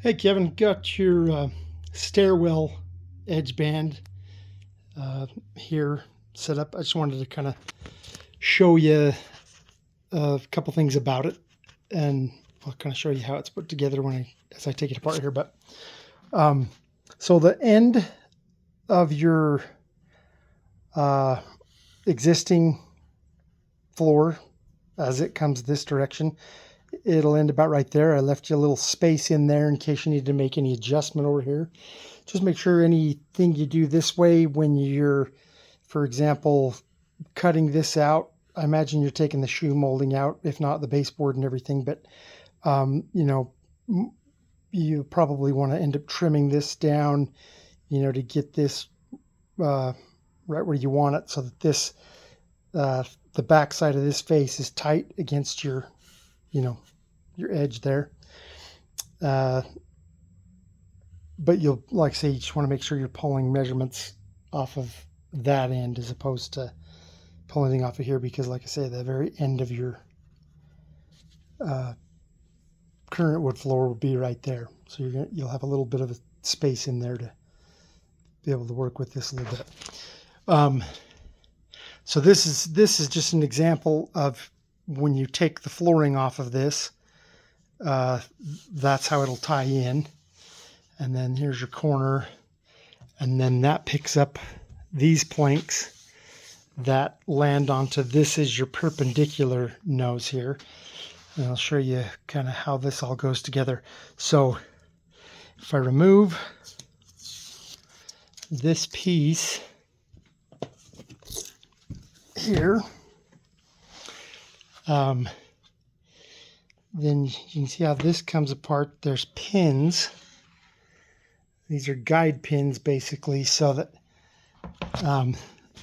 Hey Kevin, got your Stairwell edge band here set up. I just wanted to kind of show you a couple things about it, and I'll kind of show you how it's put together as I take it apart here. But so the end of your existing floor, as it comes this direction, it'll end about right there. I left you a little space in there in case you need to make any adjustment over here. Just make sure anything you do this way when you're, for example, cutting this out, I imagine you're taking the shoe molding out, if not the baseboard and everything, but you probably want to end up trimming this down, to get this right where you want it, so that this, the back side of this face is tight against your edge there. But you'll, like I say, you just want to make sure you're pulling measurements off of that end as opposed to pulling anything off of here, because like I say, the very end of your current wood floor will be right there. So you'll have a little bit of a space in there to be able to work with this a little bit. So this is just an example of when you take the flooring off of this, that's how it'll tie in. And then here's your corner, and then that picks up these planks that land onto this is your perpendicular nose here. And I'll show you kind of how this all goes together. So if I remove this piece here, then you can see how this comes apart. There's pins. These are guide pins, basically, so that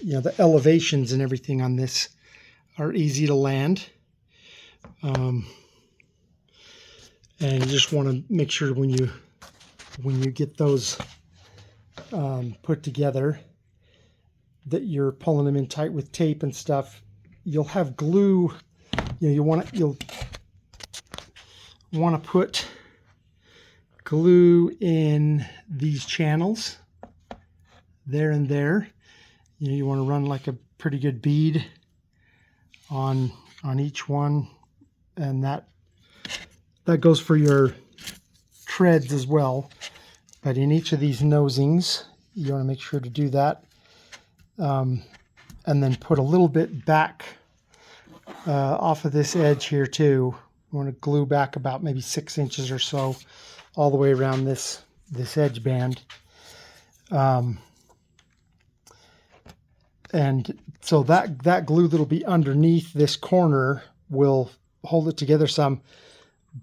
the elevations and everything on this are easy to land. And you just want to make sure when you get those put together that you're pulling them in tight with tape and stuff. You'll have glue. You'll want to put glue in these channels there and there. You want to run like a pretty good bead on each one, and that goes for your treads as well. But in each of these nosings, you want to make sure to do that, and then put a little bit back off of this edge here too. You want to glue back about maybe 6 inches or so all the way around this edge band. And so that glue that'll be underneath this corner will hold it together some,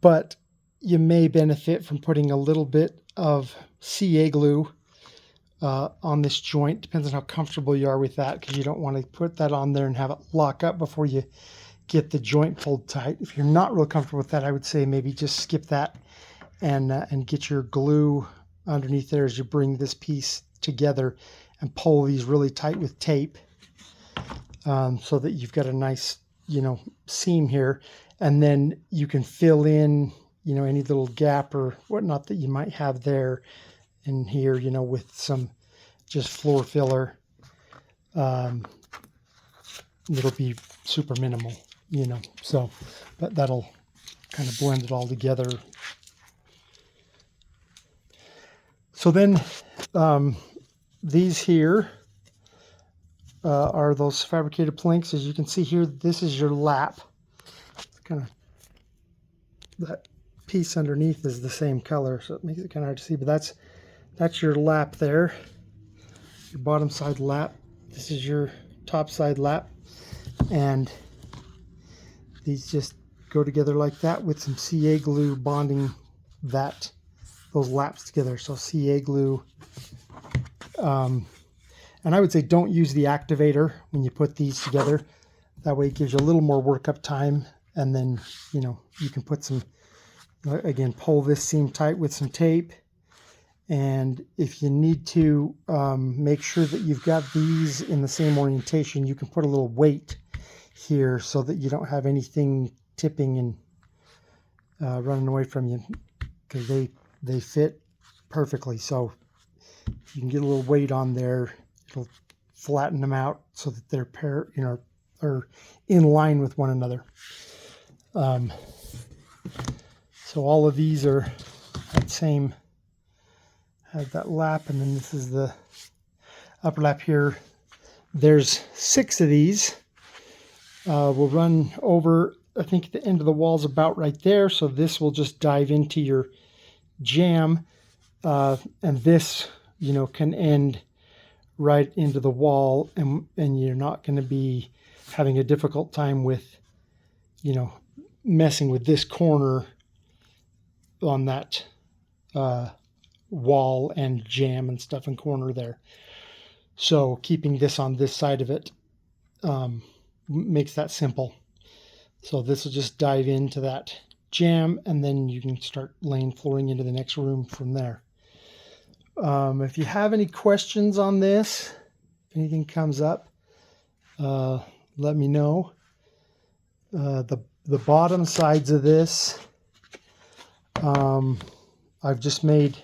but you may benefit from putting a little bit of CA glue on this joint. Depends on how comfortable you are with that, because you don't want to put that on there and have it lock up before you get the joint pulled tight. If you're not real comfortable with that, I would say maybe just skip that and get your glue underneath there as you bring this piece together and pull these really tight with tape, so that you've got a nice seam here, and then you can fill in any little gap or whatnot that you might have there and here, with some just floor filler. It'll be super minimal, so, but that'll kind of blend it all together. So then these here are those fabricated planks. As you can see here, this is your lap. Kind of, that piece underneath is the same color, so it makes it kind of hard to see, but that's your lap there, your bottom side lap. This is your top side lap, and these just go together like that with some CA glue bonding those laps together. So CA glue, and I would say don't use the activator when you put these together. That way it gives you a little more workup time, and then you can put some, again, pull this seam tight with some tape. And if you need to make sure that you've got these in the same orientation, you can put a little weight here so that you don't have anything tipping and running away from you, because they fit perfectly. So you can get a little weight on there. It'll flatten them out so that they're are in line with one another. So all of these are that same, have that lap, and then this is the upper lap here. There's 6 of these. We'll run over, I think the end of the wall's about right there, so this will just dive into your jamb, and this, can end right into the wall, and you're not going to be having a difficult time with, messing with this corner on that wall and jamb and stuff and corner there. So keeping this on this side of it makes that simple. So this will just dive into that jamb, and then you can start laying flooring into the next room from there. If you have any questions on this, if anything comes up, let me know. The bottom sides of this, I've just made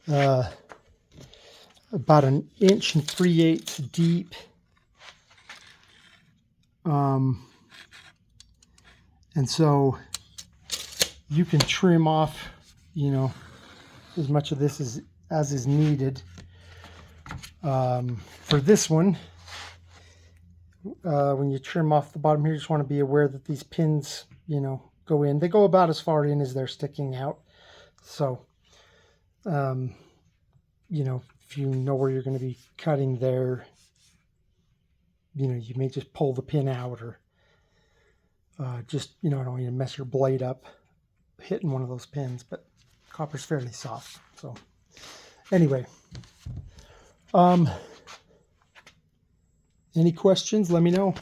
about 1 3/8 inches deep. And so you can trim off, as much of this as is needed. For this one, when you trim off the bottom here, you just want to be aware that these pins, go in. They go about as far in as they're sticking out. So, if you know where you're going to be cutting there, you may just pull the pin out, or just, I don't want you to mess your blade up hitting one of those pins, but copper's fairly soft. So anyway, any questions, let me know.